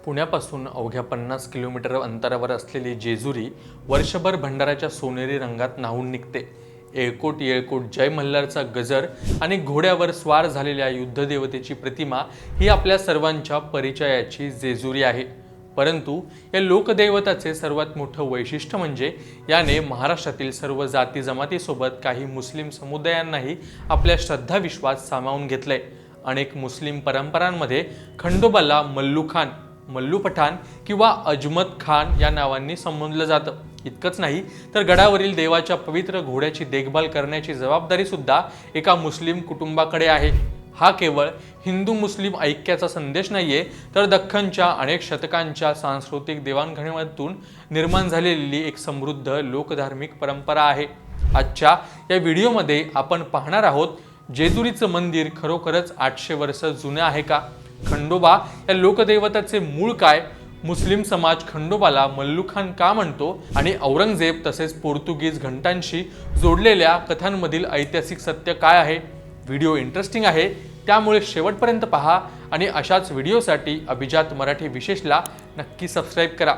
पुण्यापासून अवघ्या 50 किलोमीटर अंतरावर असलेली जेजुरी वर्षभर भंडाराच्या सोनेरी रंगात न्हाऊन निघते। येळकोट येळकोट जय मल्हारचा गजर आणि घोड्यावर स्वार झालेल्या युद्धदेवतेची प्रतिमा ही आपल्या सर्वांच्या परिचयाची जेजुरी आहे। परंतु या लोकदैवताचे सर्वात मोठं वैशिष्ट्य म्हणजे याने महाराष्ट्रातील सर्व जाती जमातीसोबत काही मुस्लिम समुदायांनाही आपल्या श्रद्धा विश्वास सामावून घेतलंय। अनेक मुस्लिम परंपरांमध्ये खंडोबाला मल्लू खान, मल्लू पठाण किंवा अजमत खान या नावांनी संबोधलं जातं। इतकंच नाही तर गडावरील देवाच्या पवित्र घोड्याची देखभाल करण्याची जबाबदारी सुद्धा एका मुस्लिम कुटुंबाकडे आहे। हा केवळ हिंदू मुस्लिम ऐक्याचा संदेश नाहीये, तर दख्खनच्या अनेक शतकांच्या सांस्कृतिक देवाणघेवाणीतून निर्माण झालेली एक समृद्ध लोकधार्मिक परंपरा आहे। आजच्या या व्हिडिओमध्ये आपण पाहणार आहोत, जेजुरीचं मंदिर खरोखरच 800 वर्ष जुनं आहे का? खंडोबा या लोकदैवताचे मूळ काय? मुस्लिम समाज खंडोबाला मल्लू खान का म्हणतो? आणि औरंगजेब तसेच पोर्तुगीज घंटांशी जोडलेल्या कथांमधील ऐतिहासिक सत्य काय आहे? व्हिडिओ इंटरेस्टिंग आहे, त्यामुळे शेवटपर्यंत पहा आणि अशाच व्हिडिओसाठी अभिजात मराठी विशेषला नक्की सबस्क्राइब करा।